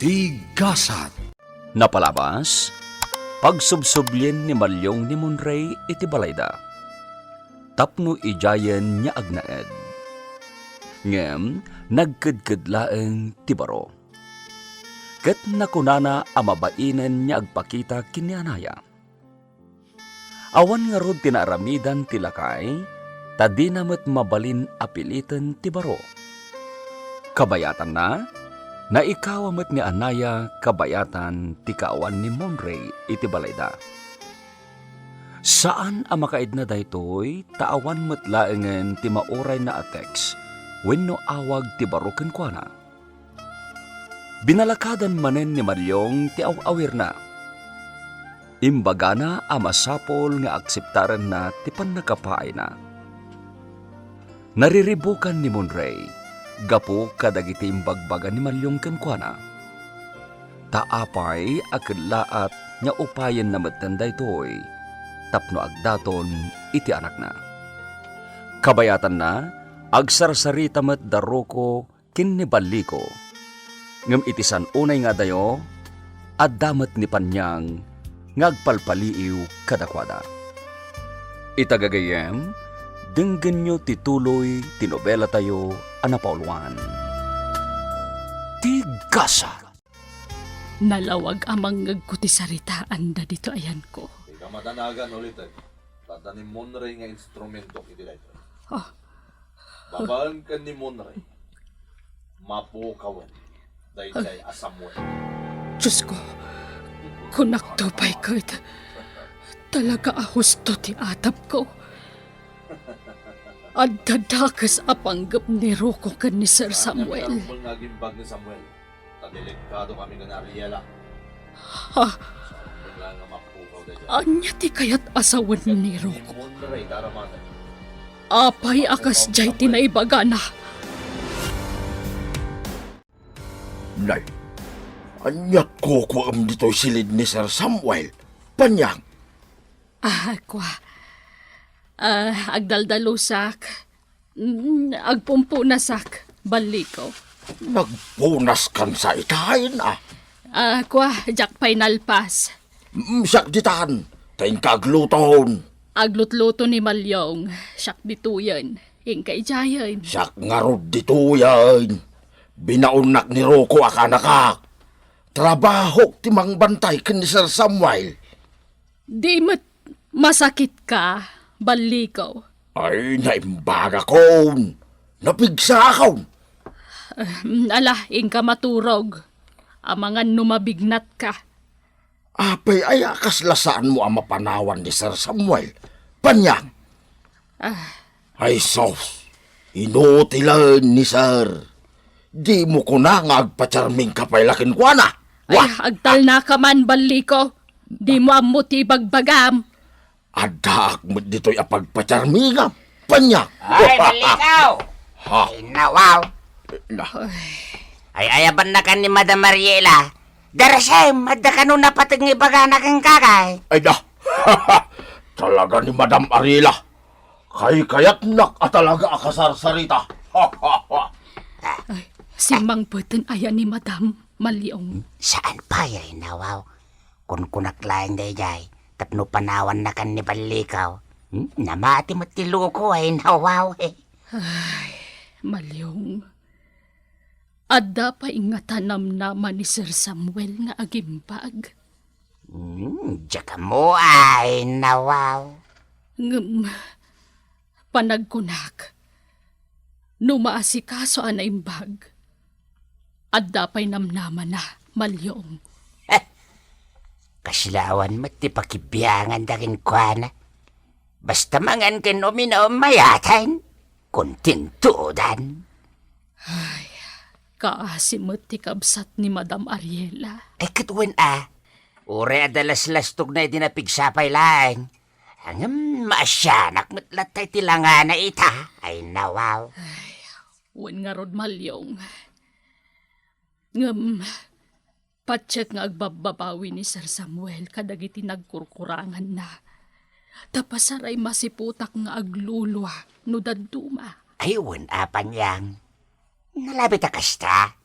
Tigasat. Napalabas, pagsubsublin ni Malyong ni Monray iti balayda. Tapno ijayan niya agnaed. Ngem, nagkadkadlaeng tibaro. Kat nakunana amabainan niya agpakita kinianaya. Awan nga rod tinaaramidan tilakay, tadi namat mabalin apilitan tibaro. Kabayatan na ikaw amat ni Anaya kabayatan ti kaawan ni Monray iti balayda. Saan ang makaid na daytoy taawan matlaengen ti mauray na ateks wenno awag ti baruken kuana. Binalakadan manen ni Maryong ti awawir na. Imbagana amasapol nga akseptaran na ti pannakapaay na. Nariribukan ni Monray gapo kadagiti imbagbagan ni Malyong kenkwana. Taapay akadlaat nya upayan na magtanday toy, tapno agdaton iti anak na. Kabayatan na, agsarsarita met daroko kinnibaliko. Ngem itisan unay nga dayo, addamet ni Panyang ngagpalpaliiw kadakwada. Itagagayem, denggen nyo tituloy tinobela tayo anapauluan. Tigasat. Nalawag amang ngagkuti saritaan da dito ayan ko. Ika madanagan ulit eh. Tanda ni Monray nga instrumento iti dito. Oh. Babaan ka ni Monray. Mapukawan. Dayday asamuan. Diyos ko, kunaktupay ko ito. Talaga ahusto ti atap ko. At dadakas apanggap ni Rocco kan ni Sir Samuel. Ang nagimbag ni Samuel. Tadelikado kami ka na Ariela. Ha? Wala nga mapukaw dayday. Anya ti kayat asawan ni Rocco. Monray daramanan. Apay akas jay tinaibagana. Nay, anyat ko am dito'y silid ni Sir Samuel. Panyang. Agdaldalusak. Agpumpu na sak. Baliko. Nagpunas kan sa itahin Jakpay nalpas. Siyak ditan, taing kagluton. Aglutluto ni Malyong. Siyak dituyan. Ingkay jayan. Siyak ngarod dito yan. Binaunak ni Rocco akanakak. Trabaho timang bantay kan ni Sir Samuel. Di masakit ka, Baliko. Ay, naimbaga kon. Napigsa akon. Ingka maturog. Amangan numabignat ka. Apay ay akaslasaan mo ang mapanawan ni Sir Samuel. Panyang. Ay sos, inutilan ni Sir. Di mo ko na nga agpacharming kapaylakin ko na. Ay, agtal na ka man, Baliko. Di mo amuti bagbagam. Adak mo dito'y apagpacharmingam. Panyang. Ay, Balikaw! Ha? Ay, nawaw! Na. Ay, ayaban na ka ni Madam Mariela. Darasay, madda ka nung napatig ng ibagana kang kakay. Ay da. Talaga ni Madam Ariela. Kay-kayat nak at talaga akasarsarita. Ay, si Mang Putin ayan ni Madam Malyong. Saan pa yay, nawaw? Kung kunaklayan day jay, tapno panawan na kan ni Balikaw. Namati matiluko ay nawaw eh. Ay, Malyong. Adda pa ingatanam naman ni Sir Samuel nga agimpag. Diyan mo ay nawaw. Panagkunak. Numaasikaso ana imbag. Adda pa'y namnaman na, Malyong. Kaslawan mati pakibiyangan dakin kwa na. Basta mangan ken uminom mayatan. Kuntintudan. Ay, kaasimot ti kabsat ni Madam Ariela. Ay katwen ure adalas-lastog na idinapigsapay lang. Hangam maasyanak matlatay tilangan na ita. Ay nawaw. Ay, wen nga rod Malyong. Patsyak nga agbababawi ni Sir Samuel kadagiti nagkurkurangan na. Tapasaray masiputak nga aglulwa no daduma. Ayun, apan yang. Nalabit kasta.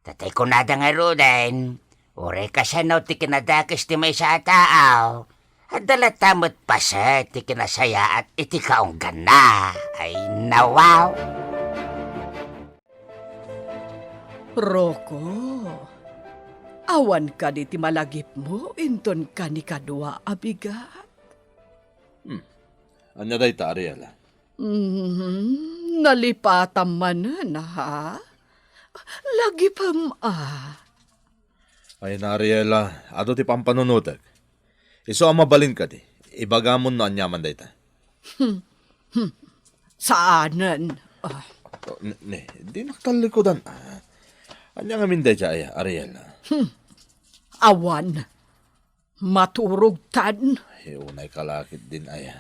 Tatay ko nada nga roden. Ure ka siya no ti kinadakis ti may sa tao. At dalatamot pa siya ti kinasaya at iti kaunggan na. Ay nawaw. Roko, awan ka di ti malagip mo, inton ka ni kadwa abigat. Anya day ta, Ariel. Nalipatam manan, ha? Lagipam Ay na, Ariela, ato ti pampanunutag. Iso ang mabalin ka di. Ibagamon no anyaman day ta. Saanan? Di nakatalikodan. Anya nga min day siya, ay, Ariela. Awan. Maturog tan. Ay, unay kalakit din, ay.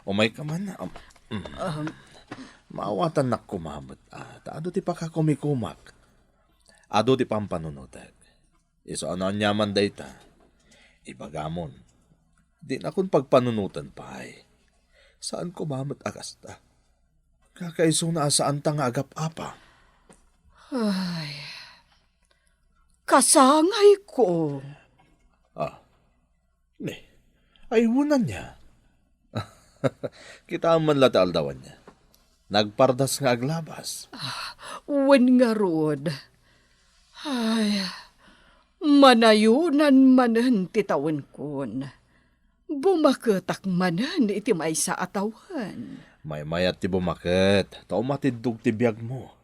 Umay ka man. Maawatan na kumamot. Ado ti pakakumikumak. Ado ti pampanunutag. Iso ano anyaman day ta. Ibagamon. Di na kung pagpanunutan pa ay. Saan kumamot agasta? Kakaiso na saan ta nga agap-apa. Kasangay ko. Ay, wunan niya. Kita man lata aldawan niya. Nagpardas nga aglabas. Wen nga rod. Ay, manayunan manan titawan kon. Bumaketak manan iti may sa atawan. May mayat ti bumakit. Tao matidug ti biyag mo.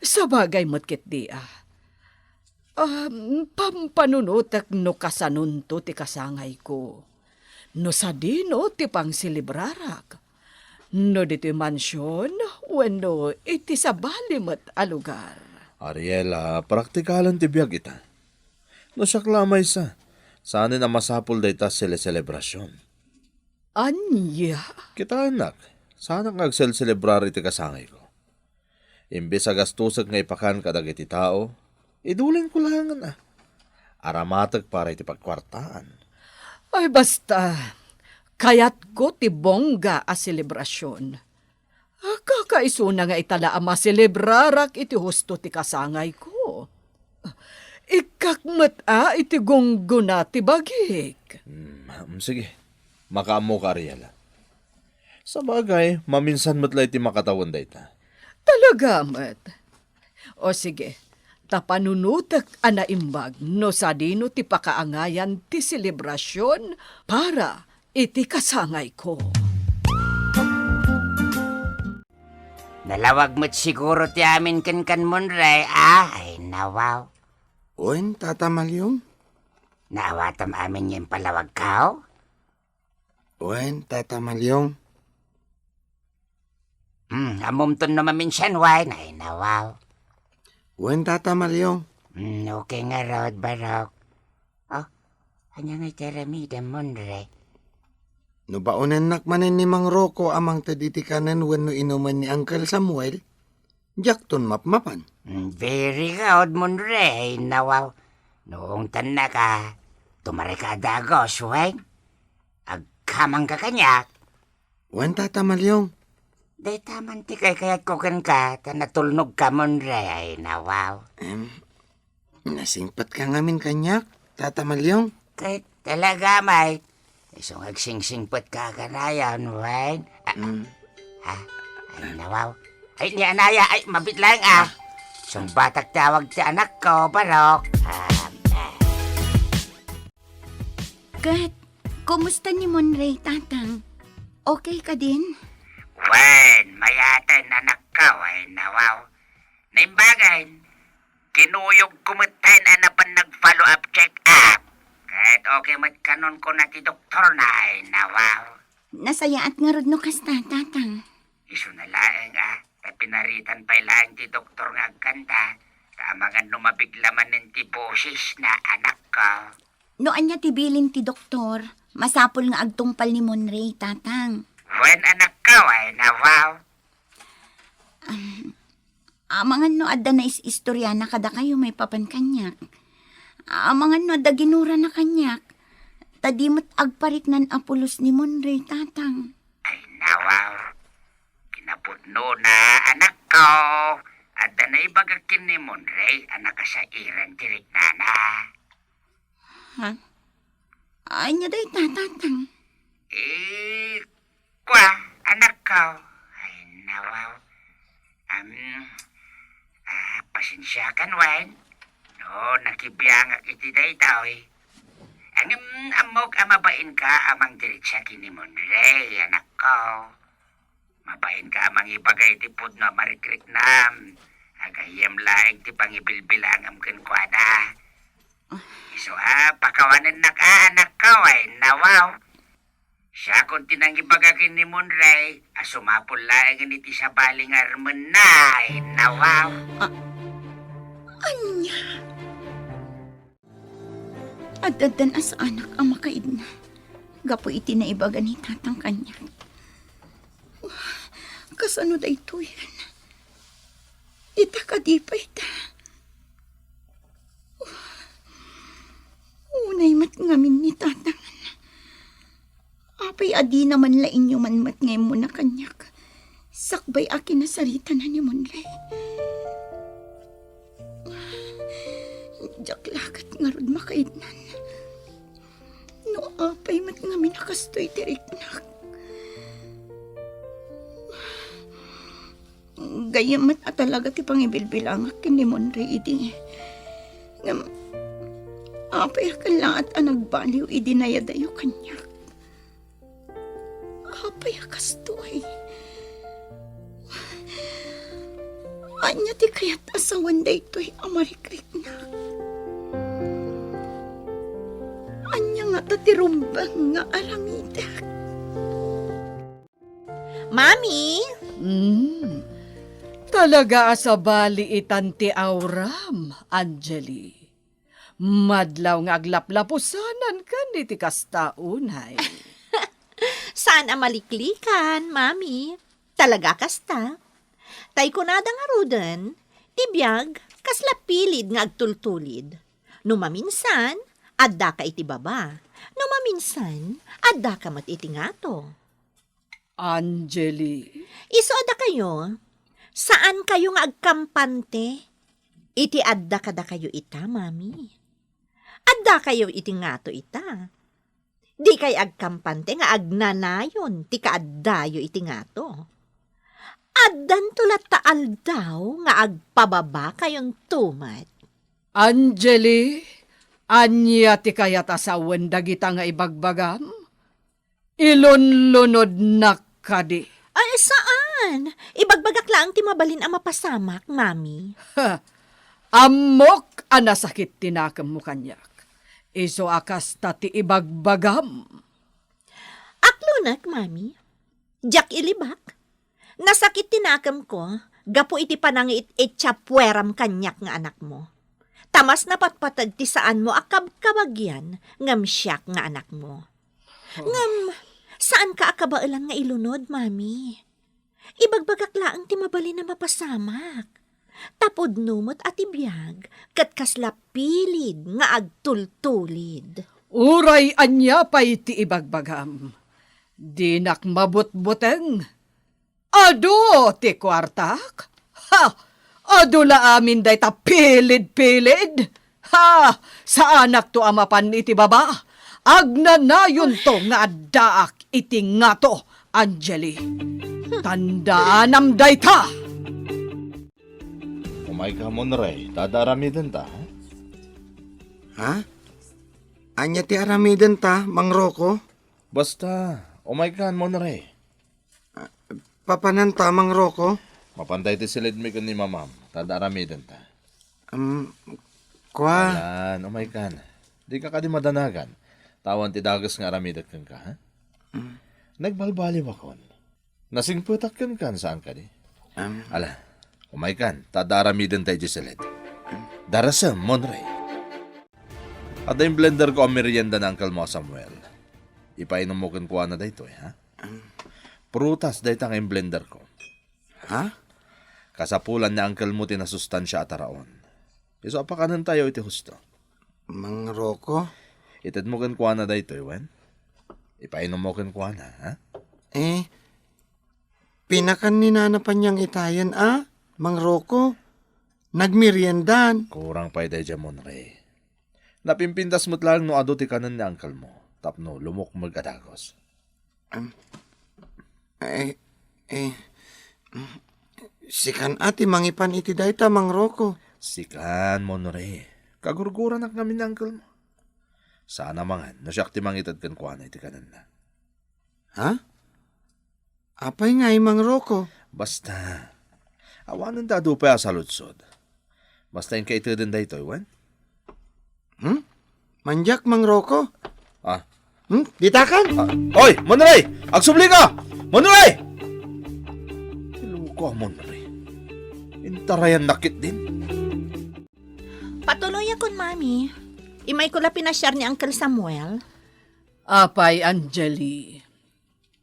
Sa bagay mo't di pampanunutak no kasanunto ti kasangay ko. No sa dino ti pang silibrarak. No dito mansyon, wendo iti sa balimot a lugar. Ariela, praktikalan ti biyag ita. No siya klamay sa. Saan na masapul day ta selebrasyon. Anya? Kita anak, sana nga agselebrar iti kasangay ko. Imbes sa gastusag nga ipakan kadag iti tao, idulin ko lang na. Aramatag para iti pagkwartaan. Ay basta, kayat ko ti bongga a selebrasyon. Kakaiso na nga itala ama selebrarak iti husto ti kasangay ko. Ikakmat iti gungguna ti bagik. Sige, makaamo ka, Ariela. Sa bagay, maminsan matlay ti makatawan day ta. Talaga, mat. O sige, tapanunutak anaimbag no sa dino ti pakaangayan ti selebrasyon para iti kasangay ko. Nalawag mo't siguro ti amin kan Monray. Ay nawaw. Oen, Tata Malyong? Naawatam amin yung palawag kao? Oen, Tata Malyong? Amumton na maminsan, wine. Ay, nawaw. Oen, Tata Malyong? Okay nga, Rod Barok. Oh, anya nga teramida, Monre. No baonen nakmanin ni Mang Rocco amang taditikanan wenno inuman ni Uncle Samuel? Jakton mapmapan. Very good, Monre. Ay, nawaw. Noong tanda ka, tumari ka dagos, wine. Agkamang ka kanyak. Oen, Tata Malyong? Day taman ti kay kaya't kukan ka, tanatulnog ka, Monre. Ay, nawaw. Nasingpat ka ngamin kanyak, Tata Malyong? Kahit talaga, may. Isong agsingsingpat ka kanayan, wine. Ay, nawaw. Ay, ni Anaya, ay, mabit lang, Isong batak tawag ti anak ko, Barok. Kat, kumusta ni Monray, tatang? Okay ka din? Wen, mayatan anak ko, ay, nawaw. Naimbagay, kinuyog kumutayin anapan nag-follow up check-up. Kahit okay mat kanon ko na ti doktor na, ay, nawaw. Nasaya at nga rod no kasta, tatang. Iso na laeng, pinaritan pa ilang ti doktor nga agkanta. Tama nga lumabiglaman ng ti boses na anak ko. Noan niya tibilin ti doktor, masapol nga agtungpal ni Monray, tatang. Wen anak ko, ay, nawaw. Amangan no adda na istorya na kada kayo may papan kanyak. Amangan no adda ginura na kanyak. Tadimot agparik nan apulos ni Monray, tatang. Ay, nawaw. Kinaputno na anak ko. At na ibagag kini Monray, anak ka sa iran tirik nana. Ha? Anya day tatang. Kwa, anak ko. Ay, nawaw. Pasensya kan, Wan. No, nakibiyangak iti day tao eh. Amok amabain ka amang dirit sa kini Monray, anak ko. Mabain ka amang ibagay ti pudno marikrik nam. Agayem laing ti pangibilbilangam ken kwada. Iso pakawanan na ka anak ko ay nawaw. Siya kung tinangibagakin ni Monray, asumapol laing iti sa baling armen na ay nawaw. Anya? Adadan as anak ang makaid na. Gapo iti na ibaga ni tatang kanya. Kasano da ito yan? Ita ka di pa ita. Unay mat ngamin ni tatang. Apay adi naman lain yung manmat ngayon mo na kanyak. Sakbay akin na sarita na ni Monray. Diyak lakat nga rod makaidnan. No apay mat ngamin nakastoy tiriknak. Gayamat at talaga ti pangibilbilangak kin ni Monray idi. Ngam, apay akal lang at anagbaliw idi na yadayo kanyak. Apay akastoy. Anya ti kayat asawan da ito'y amarikrik na. Anya nga tatirumbang nga aramidak. Mami? Talaga asa bali itanti auram, Angeli. Madlaw nga aglaplapusanan ka ni ti kastaunay. Saan ang maliklikan, Mami? Talaga kasta? Tay kunada nga rudan, tibiyag, kasla pilid nga agtultulid. Numaminsan, adda ka iti baba. Numaminsan, adda ka mat iti ngato. Angeli, Iso adda kayo, saan kayo nga agkampante? Iti adda kada kayo ita, Mami. Adda kayo iti ngato ita. Di kay agkampante nga agnanayon, ti kaaddayo iti ngato. Addan tulat taal daw nga agpababa kayon tumat. Angeli, anya ti kayat asawan dagita nga ibagbagam? Ilunlunod na kadi. Ay, saan? Ibagbagak lang ti mabalin ang mapasamak, Mami. Amok anasakit tinakam mo kanyak. Iso akas tati ibagbagam. Aklunak, Mami. Jak ilibak. Nasakit tinakam ko, gapo iti panangit itchapweram kanyak nga anak mo. Tamas na patpatag ti saan mo akab-kabagyan, ngam siyak nga anak mo. Ngam, saan ka akabailan nga ilunod, Mami? Ibagbagak laang ti mabali na mapasamak. Tapod numot at ibiyag, kat kasla pilid nga agtultulid. Uray anya pa iti ibagbagam. Dinak mabut-buteng. Ado ti kwartak? Ha! Ado la amin day ta pilid-pilid? Ha! Sa anak to amapan iti baba? Agnanayon to nga addaak iti nga to, Angeli. Tandaan day ta! Umay ka Monray, tadaramidan ta. Ha? Anya ti aramiden ta, Mang Rocco? Basta, umay ka Monray. Papanan ta, Mang Rocco? Mapantay ti silid mi kun ni mamam, tadaramidan ta. Kwa, Yan, umay ka. Di ka kadi madanagan. Tawan ti dagas nga aramidat kan ka, ha? Nagbalbaliw akon. Nasingputak kan saan ka di? Ala, umay kan, tadaramidan tayo di silid. Darasam, Monray. At yung blender ko ang merienda ng Uncle mo, Samuel. Ipainom mo kan kuha na dito, ha? Prutas dahito ang blender ko. ha? Kasapulan na Uncle mo tinasustansya at araon. Iso apakanan tayo iti husto. Mang Rocco? Itad mo kan kuha na dito, Iwan. Ipainom mo kan kuha na, ha? Pinakan ni Nana Panyang itayan, Mang Rocco? Nagmeriendan. Kurang pa iti dyan, Monray. Napimpintas mo't lang no ado ti kanan ni uncle mo. Tapno, lumok mag-adagos. Sikan ati mangipan iti dayta, Mang Rocco. Sikan, Monray. Kagurguran nak namin ni uncle mo. Sana mangan, nasyak ti mangitad kan kuha na iti kanan na. Ha? Apay nga, Mang Rocco. Basta, awanan da pa sa lutsod. Basta yung kaitadin da ito, Iwan. Manjak, Mang Rocco. Ah, Ditakan. Oy, Monray! Agsubli ka! Monray! Iluko, Monray. Intarayan nakit din. Patuloy akon, Mami. Imay ko la pinasyar ni Uncle Samuel. Apay, Angeli.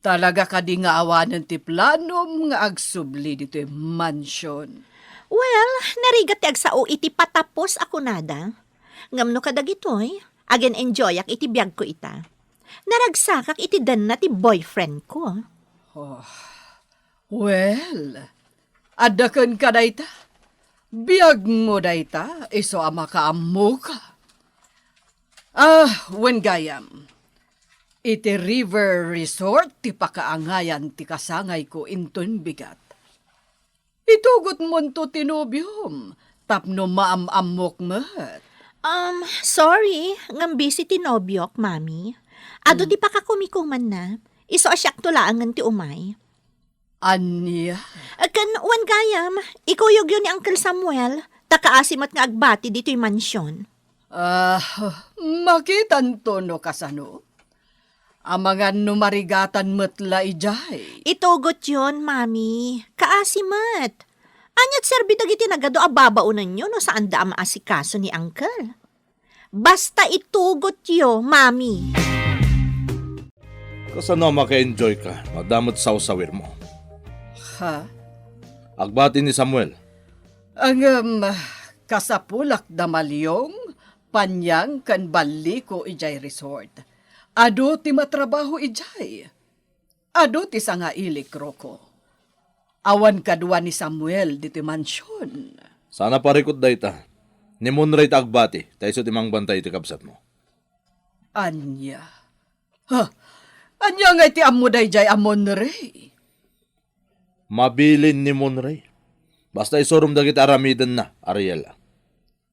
Talaga ka di nga awanan ti planom nga agsubli dito mansion. Well, narigat ti agsao iti patapos ako nada. Ngamno ka dagitoy, again enjoy ak iti biyag ko ita. Naragsakak iti dan na ti boyfriend ko. Well, adakan ka dayta. Biyag mo dayta, iso ama ka ammo ka. Wen gayam. Iti river resort ti pakaangayan ti kasangay ko inton bigat. Itugot mo to tinobyom, tapno maam-amok mat. Sorry, ngam busy ti nobyok, Mami. Ado ti pakakumikuman na, iso asyak tulaangan ti umay. Anya? Kan wan gayam, ikuyog yun ni Uncle Samuel, takaasimat nga agbati dito'y mansyon. Makitan to no kasano? Ang mga numarigatan matla ijay. Itugot yun, Mami. Kaasimat. Anyat serbito giti nagado ababaunan nyo no saan da maasikaso ni Uncle. Basta itugot yo, Mami. Kasano maka-enjoy ka, madamot sa usawir mo. Ha? Agbati ni Samuel. Ang kasapulak da malyong, panyang kan bali ko ijay resort. Ado ti matrabaho ijay. Ado ti sanga ilik roko. Awan kadwa ni Samuel diti mansyon. Sana parikot da ita. Ni Monray ta agbati, tayo sa timang bantay iti kabsat mo. Anya. Ha? Anya nga iti amo dayjay amon rey. Mabilin ni Monray. Basta isurum da kita aramidan na, Ariel.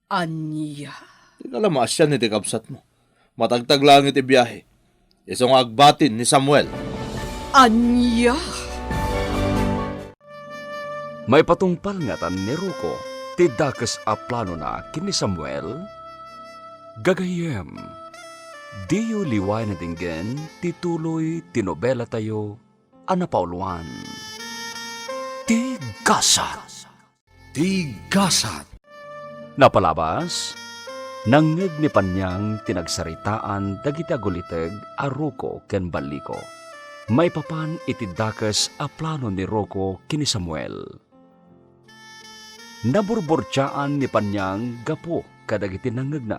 Anya. Di ka lang maasyan iti kabsat mo. Matagtag lang iti biyahe. Isong agbatin ni Samuel. Anya. May patungpal nga tan ni Rocco, ti dakes a plano na kini Samuel. Gagayem, diyo liway na dinggen, tituloy tinobela tayo, anapauluan. Tigasat. Tigasat. Napalabas, nangeg ni Panyang tinagsaritaan dagiti aguliteg a Rocco ken Baliko. May papan iti dakes a plano ni Rocco kini Samuel. Naburburtsaan ni Panyang gapo kadagiti nangeg na.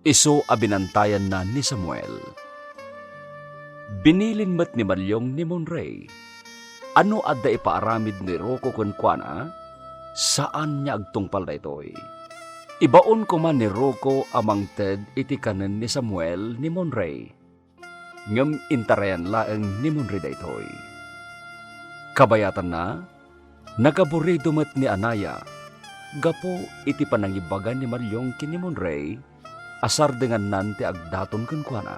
Iso abinantayan na ni Samuel. Binilin met ni Malyong ni Monray. Ano adda ipaaramid ni Rocco ken kuana? Saan niya agtungpal da itoy? Ibaon ko man ni Rocco amang ted iti kanen ni Samuel ni Monray. Ngem intarayan laeng ni Monray da itoy. Kabayatan na, nagaburido met ni Anaya. Gapo iti panangibagan ni Malyong kini Monray, asar dengan nanti agdaton ken kuana.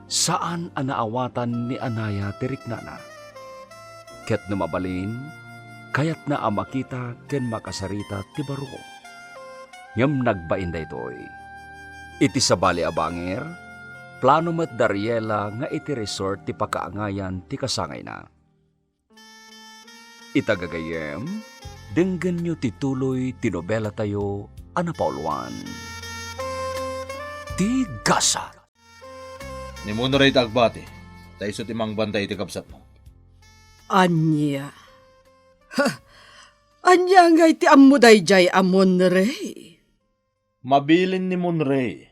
Saan anaawatan ni Anaya tiriknana? Ket numabalin, kayat na amakita ken makasarita ti baro. Ngem nagbain da itoy. Iti sabali abangir, plano met Dariela nga iti resort ti pakaangayan ti kasangay na. Itagagayem, denggen nyo tituloy tinobela tayo anapauluan. Tigasat. Ni Monray ta agbati, tayo sa timang bantay iti kabsat mo. Anya. Ha? Anya nga iti amo dayjay amon rey. Mabilin ni Monray.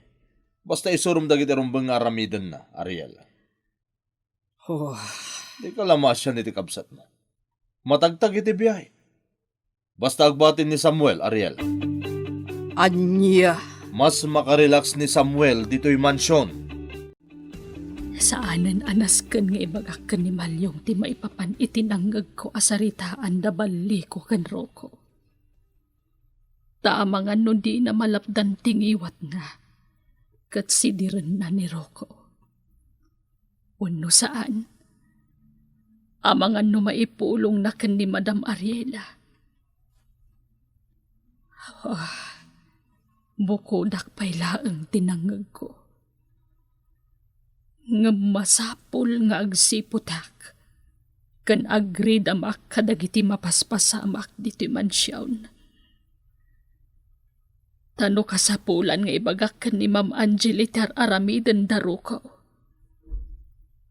Basta isurum dagiti rumbang aramidan na, Ariel. Oh, Di ka lamas yan iti kabsat mo. Matagtag iti biyahe. Basta agbatin ni Samuel, Ariel. Anya, Mas makarelax ni Samuel dito'y mansyon. Saanan anasken nga ibagaken ni Malyong ti maipapan itinanggag ko asaritaan da bali ko ken Roko. Taamangan no di na malapdan tingiwat nga, kat sidiren na ni Roko. Uno saan? Amangan no maipulong na ken ni Madam Ariela. Bukodak pa'y laeng tinanggag ko. Masapul nga agsiputak. Kan agreed amak kadagiti mapaspasamak dito'y mansyawn. Tano kasapulan nga ibagak ni Ma'am Angelita aramiden daruko.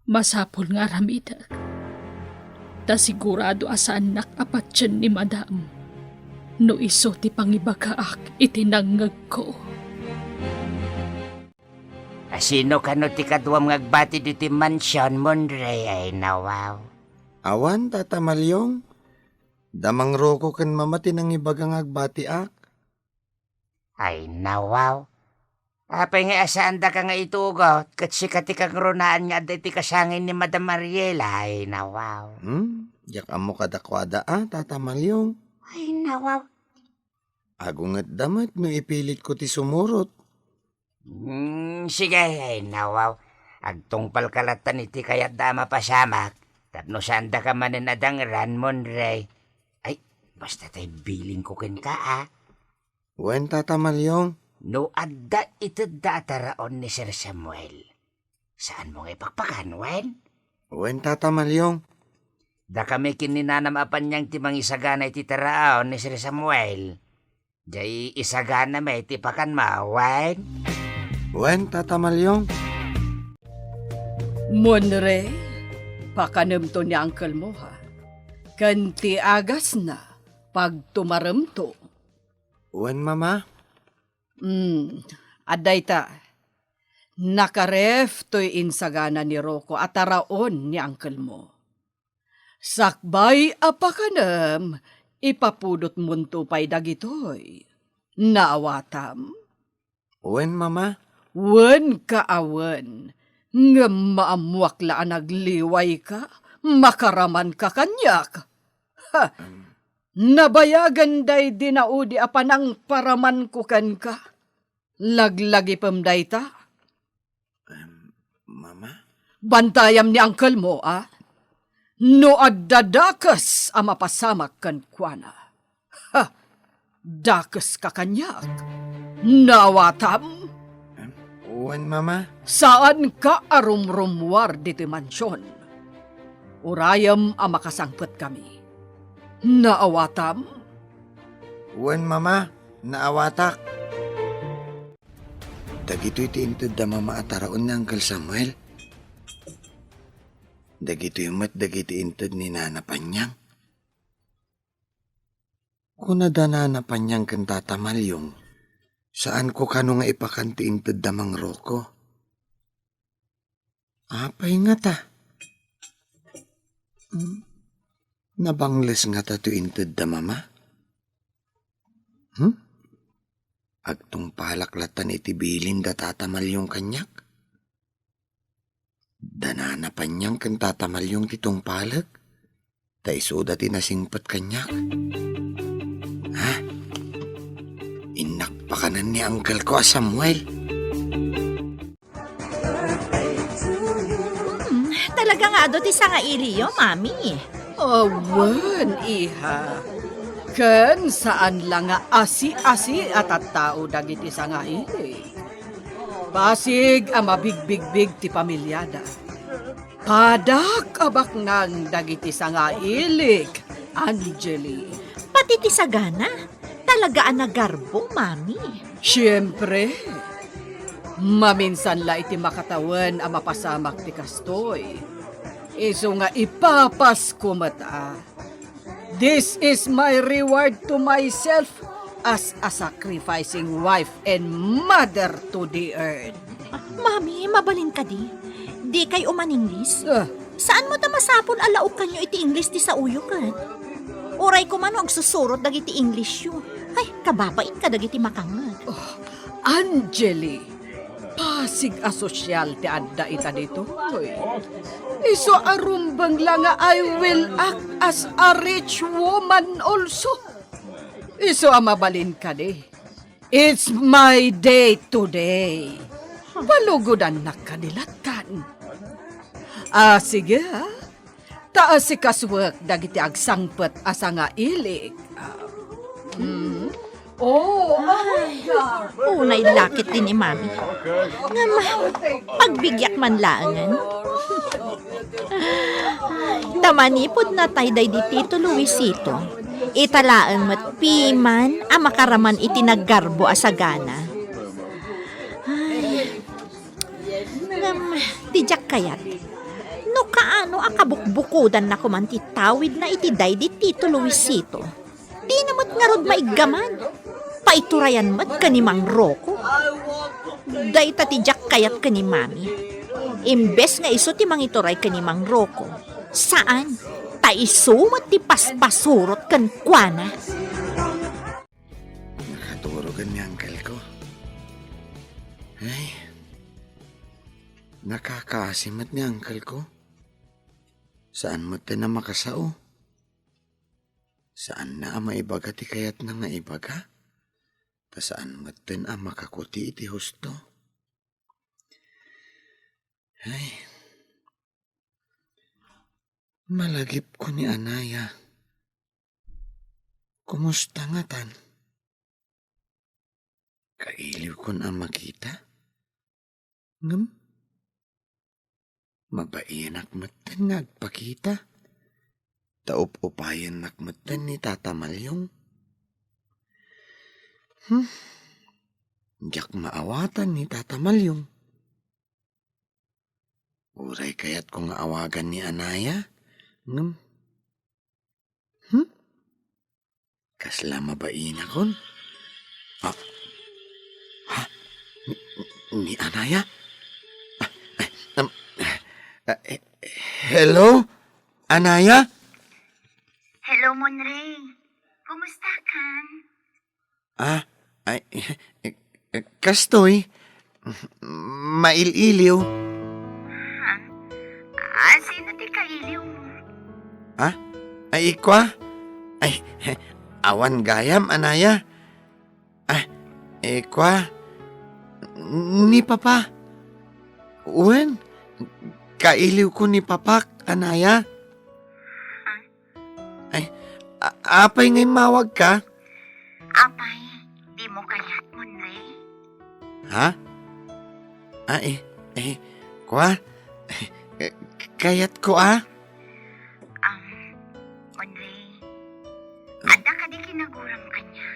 Masapul nga aramidak. Ta sigurado asanak apatyan ni Madam. No iso ti pangibagaak itinanggag ko. Sino kano ti kadwam ngagbati diti mansyon Monre ay nawaw. Awan, Tata Malyong. Damang Roko ken mamati nang ibagang agbati ak. Ay nawaw. Apay nga asaan da ka nga itugot, kat sikati kang runaan nga da iti kasangin ni Madam Mariela ay nawaw. Yak amo kadakwada Tata Malyong. Ay nawaw. Agungat damat no ipilit ko ti sumurot. Sige ay nawaw. Agtungpal kalatan iti kayat dama pasamak. Tapno sanda ka manen adangran Monre. Ay, basta tayo biling ko ken ka Wen, Tata Malyong. No adda ito dataraon ni Sir Samuel. Saan mo nga ipakpakan, Wen? Wen, Tata Malyong. Da kami kininanam apan niyang timang isagana iti taraon ni Sir Samuel. Jay isagana may tipakan mawan. Wen, Tata Malyong. Monre, pakanem to ni uncle mo ha. Kanti agas na pag tumarem to. Wen, Mama. Aday ta. Nakaref to'y insagana ni Roko at taraon ni uncle mo. Sakbay apakanem, ipapudot munto pa'y dagitoy. Naawatam. Wen, Mama. Wen kaawen. Nga maamuakla nagliway ka, makaraman ka kanyak. Ha! Nabayagan day dinaudi apanang paraman ko kan ka. Laglagi pamday ta. Mama? Bantayam ni uncle mo, No addadakas ang mapasamak kan kuana. Ha! Dakas ka kanyak. Nawatam. Wen, Mama. Saan ka arumrumwar dito mansyon? Urayam ang makasangpet kami. Naawatam? Wen, Mama. Naawatak. Dagito'y tiintad da Mama ataraon ni Uncle Samuel. Dagito'y dagiti intad ni Nana Panyang. Kuna da Nana Panyang kan Tata Malyong, saan ko kano nga ipakanti intad damang Roko? Apay nga ta. Nabangles nga ta to intad da Mama? Agtong palaklatan itibilin da Tata Malyong kanyak? Danana pa niyang kan Tata Malyong titong palag? Ta iso dati nasingpat kanyak? Ha? Inakpakanan ni Uncle ko Samuel. Talaga nga do ti sanga iliyo, Mami. Awan, iha. Ken saan lang nga asi-asi at tao dagiti sa nga ili. Pasig ang mabigbig-big ti pamilyada. Padak abak nang dagiti sa nga ilik, Angeli. Pati ti sagana, talaga ang nagarbo, Mami. Siyempre, maminsan la iti makatawan ang mapasamak ti kastoy. Iso nga ipapas ko mata. This is my reward to myself as a sacrificing wife and mother to the earth. Mami, mabalin ka di. Di kay umaninglis. Ah, Saan mo ta masapon alaok kanyo iti Ingles ti sa uyo kan? Uray ko man og susurot dagiti English yun. Ay, kababait ka dagiti makangan. Angeli, pasig asosyal ti adda ita dito. Iso arumbang lang nga I will act as a rich woman also. Iso amabalin ka di. It's my day today. Balugodan na kanilatan. Sige ha. Taas si kaswak dagiti agsangpet asa nga ilig. Oh my God! Unay lakit din ni Mami. Nga pagbigyak man laangan. Tamanipod na tayday di Tito Luisito. Italaan mat piman a makaraman itinaggarbo asagana. Ay, tijak kayat. No kaano akabukbukudan na kuman titawid na itiday di Tito Luisito. Di namat nga rod maigaman. Paiturayan mat kanimang Roko. Day tatijak kayat kani Mami. Imbes nga iso ti mangituray kanimang Roko. Saan? Taisumat ti paspasurot kan kuana. Nakaturogan ni uncle ko. Ay, nakakaasimat ni uncle ko. Saan mo na makasao? Saan na maibaga ti kayat na nga ibaga? Ta saan mo na makakuti iti husto? Ay, malagip ko ni Anaya. Kumusta nga tan? Kailiw ko na makita? Ngam? Mabayan akmatan nagpakita. Taup-upayan nakmatan ni Tata Malyong. Diyak maawatan ni Tata Malyong. Uray kaya't kung awagan ni Anaya. Ngam? Kasla mabain akon? Ni Anaya? Hello? Anaya? Hello, Monray. Kumusta kan? Kastoy. Maililiw. Sino ti kailiw mo? Ikwa? Awan gayam, Anaya. Ikwa? Ni Papa. Uwen? Kailiw ko ni Papak, Anaya. Apay ngay mawag ka? Apay, di mo kayat, Monray. Ha? Kwa? Kayat ko, Monray, ada ka di kinaguram kanya.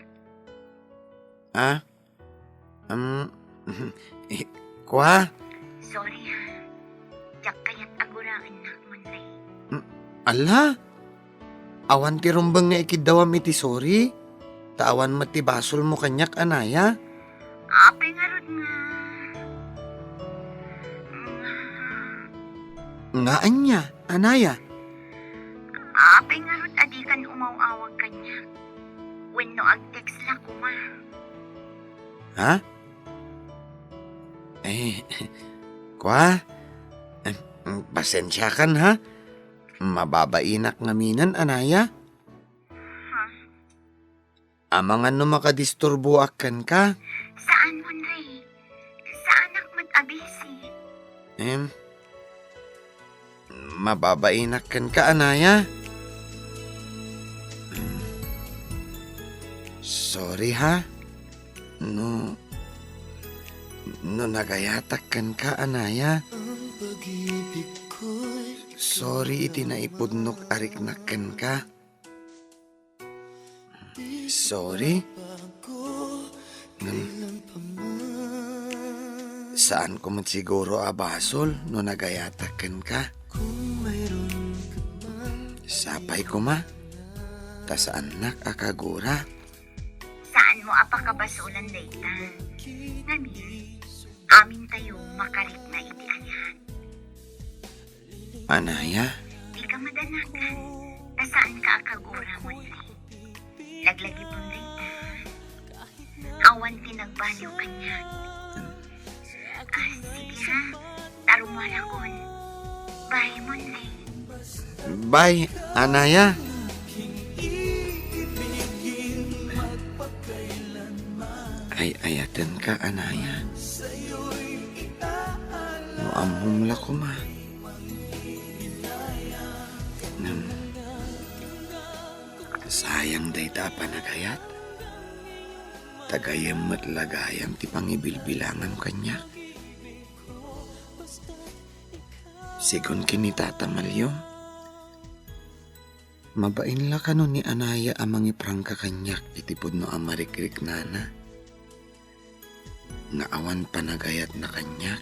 Kwa? Sorry ha. Diyak kayat aguraan na, Monray. Ala? Awan ti rumbang nga ikidawam iti sorry. Tawan mati basol mo kanyak, Anaya. Apay nga rod nga. Nga anya, Anaya. Apay nga rod adikan umawawag kanya. When no ag-text la kuma. Ha? Kwa? Pasensya kan ha? Mababainak ngaminan, Anaya. Amangan no makadisturbo akan ka. Saan, Monray? Saan akmat-abisi? Mababainak kan ka, Anaya. Sorry ha. No nagayatak kan ka, Anaya. Sorry iti naipudnok ariknaken ka. Sorry. Saan ko man siguro abasol no nagayataken ka? Sapay ko ma. Tasaan nak akagura. Saan mo apakabasulan dayta? Nami, amin tayo makarit na iti anyan. Anaya? Di ka madanakan. Nasaan ka akagura, Monray? baliw kanya. Sige ha, taruman ako. Bye mo na. Bye, Anaya. Ay, ayatan ka, Anaya. Muamhum la ko, ma. Sayang day pa nagayat. Tagayam at lagayam ti pangibilbilangan kanya. Sigon kinitatamalyo. Mabain la kano ni Anaya amang iprangka kanyak itipod no amarikrik nana. Nga awan panagayat na kanyak.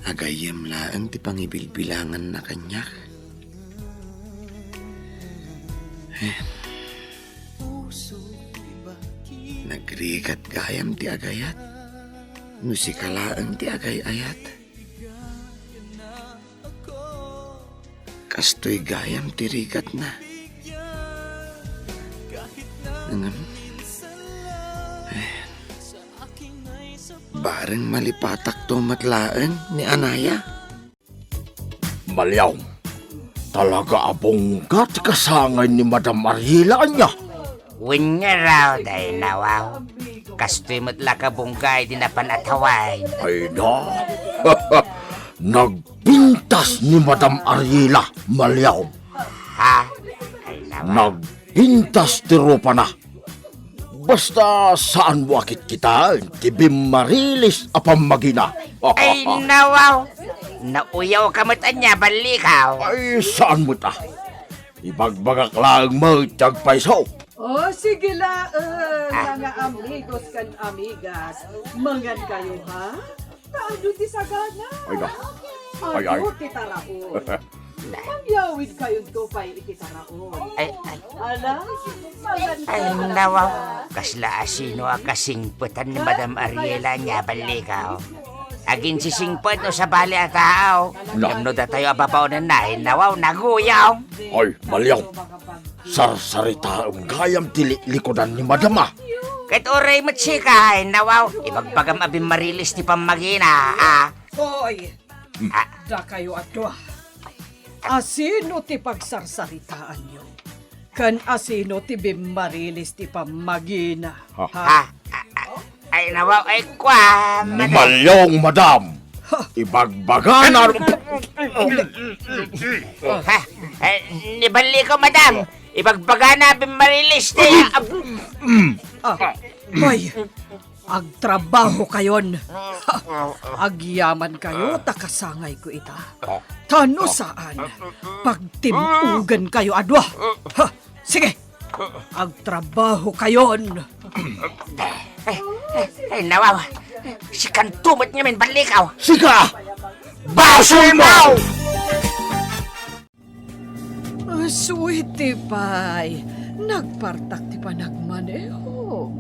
Agayam laan ti pangibilbilangan na kanyak. Nagrigat gayam ti agayat. Musikalaan ti agay-ayat. Kastoy gayam ti rigat na. Bareng malipatak to matlaan ni Anaya. Malyaw, talaga abonggat kasangay ni Madam Ariela niya. Winya raw dahil nawaw. Kastoy mo't lakabunggay din na panataway. Ay na, nagpintas ni Madam Ariela, Malyaw. Ha? Ay nawaw. Nagpintas tiro pa na. Basta saan mo akit kita, tibim marilis apang magina. Ay nawaw. Nauyaw ka mo't anya, balikaw. Ay, saan mo ta? Ibagbagak lang mo, tagpaiso. Oh, sige laan, mga amigos kan amigas. Mangan kayo, ha? Taado ti sagana. Ay na. Ay, ay. Ano ti taraon? Mangyawid kayo tupay iti taraon. Ay, Ala, mangan ka. ay nawaw. Kasla asino ang kasingputan ni Madam Ariela niya, balikaw. Agin sisingput no sa bali at tao. Yamno da tayo ababaw na nahin, nawaw, naguyaw. Ay, Malyaw. Sarsarita ang gayam likodan ni Madama. Kahit oray matsika, nawaw. Ibagbagam abim marilis ni pamagina, Hoy, da kayo ato. Asino ti pagsarsaritaan nyo? Kan asino ti bimarilis ti pamagina? Ha? Ay, nawaw, ay kwa, madam. Malyong, Madam. Ibagbaga na... Ha? Ay, nibali ko, madam. Ibagbaga na abim marilis niya. Hoy, agtrabaho kayon. Agyaman kayo, takasangay ko ita. Tano saan? Pagtimugan kayo, adwa. Sige, agtrabaho kayon. Ay, nawaw. Si kantumot niya min balikaw. Sika! Basol mo! Sweetie pay, nagpartak ti pa nagmaneho.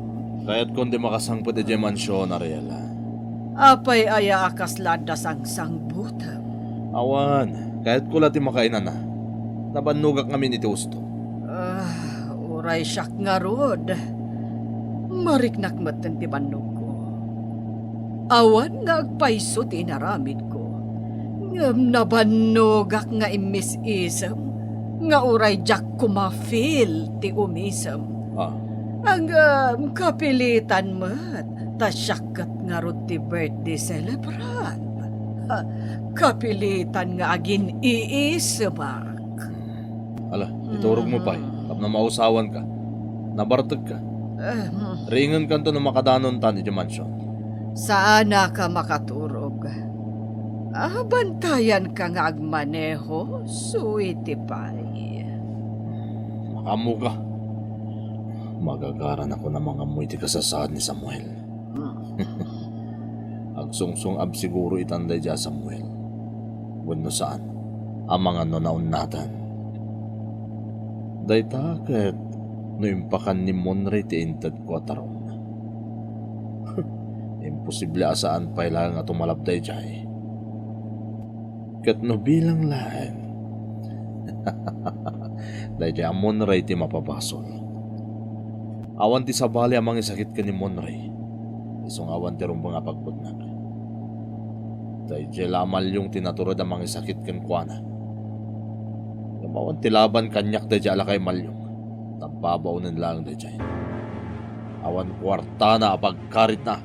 Kaya't kundi makasangpot di mansyon, Ariela. Apay aya akas lada sang butam. Awan, kahit kula ti makainan na. Nabanugak ngamin iti usto. Uray siyak nga rod. Mariknak matan ti bannog ko. Awan nga agpaiso ti inaramid ko. Ngam nabanugak nga imis-isam. Nga uray jak kumafil ti umisam. Ang kapilitan mat, tasyakat nga rod ti birthday celebrant. Kapilitan nga agin iisamak. Ala, iturog mo pa. Tap na mausawan ka. Nabartag ka. Ringan ka to na makadanon tan iti mansyon. Saan ka makaturog? Bantayan ka nga agmaneho, sweetie pie. Makamu ka. Magagaran ako ng mga muy ti kasasad ni Samuel. Agsungsung ab siguro itanday dya Samuel. Wano saan? Ang mga naunatan. Day takit no impakan ni Monray ti intad ko ataron. Imposible asaan pa ilang nga tumalabday dyan. Kat no bilang lain. Day dyan Monray ti mapapasol. Awan ti sabali amang isakit ka ni Monray. Isong awan ti rumbang apagpagnak. Dahil di lamal yung tinaturod amang isakit kan kuana. Awan ti laban kanyak da di alakay malyong. Nababaw ng lang da di. Awan kwarta na apagkarit na.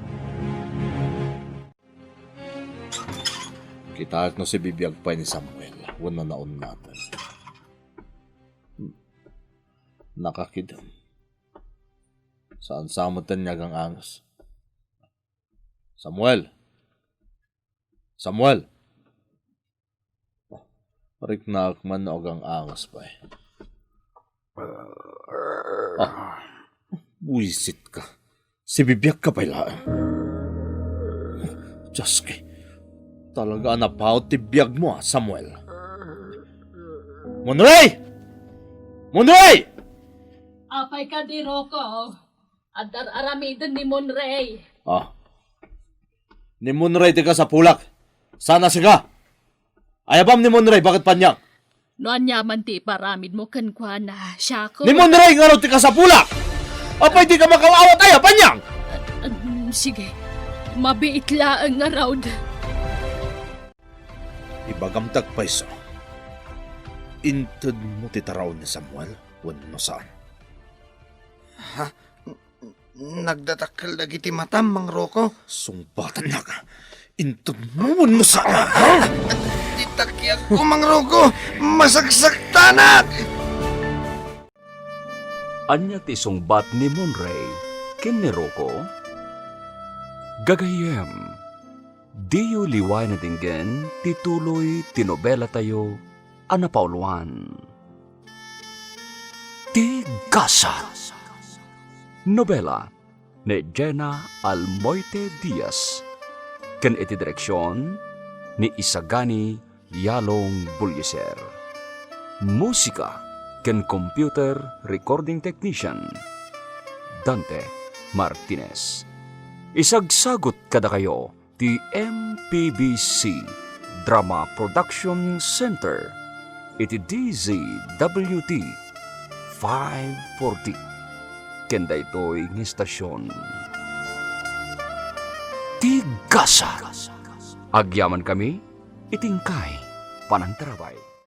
Kita no si bibiyag pa ni Samuel. Wala naon natin. Nakakidam. Saan samutan niya ang angas? Samuel! Samuel! Parik na akman na ang angas pa eh. Buisit ka. Si bibiyag ka pala. Diyos kay. Talaga napaot ti biyag mo, Samuel. Monray! Monray! Apay ka di Rocco. Adar aramidan ni Monray. Ni Monray ti ka sa pulak. Sana siga. Ayabam ni Monray, bakit panyang? Noan yaman ti paramid mo kankwana. Siya ko. Ni Monray nga ti ka sa pulak! Apay di ka makawawat ay, panyang! Sige. Mabiit laang nga raud. Ibagamtag pa iso. Inted mo titaraw ni Samuel. Wano saan? Nagdatakal lagi ti matam, Mang Rocco. Sumbatan na ka. Inted mo wano saan? Titakyag ko, Mang Rocco. Masagsak tanak! Anya ti sungbat ni Monray, ken ni Rocco. Gagayem, diyo liway na tinggen, tituloy tinobela tayo, anapauluan. Tigasa. Nobela ni Jenna Almoite Diaz. Ken iti direksyon ni Isagani Yalong Bulyeser. Musika ken computer recording technician Dante Martinez. Isagsagot kada kayo ti MPBC Drama Production Center iti DZWT 540 kenda ito'y ng istasyon. Tigasa. Agyaman kami, itingkay, panantarabay.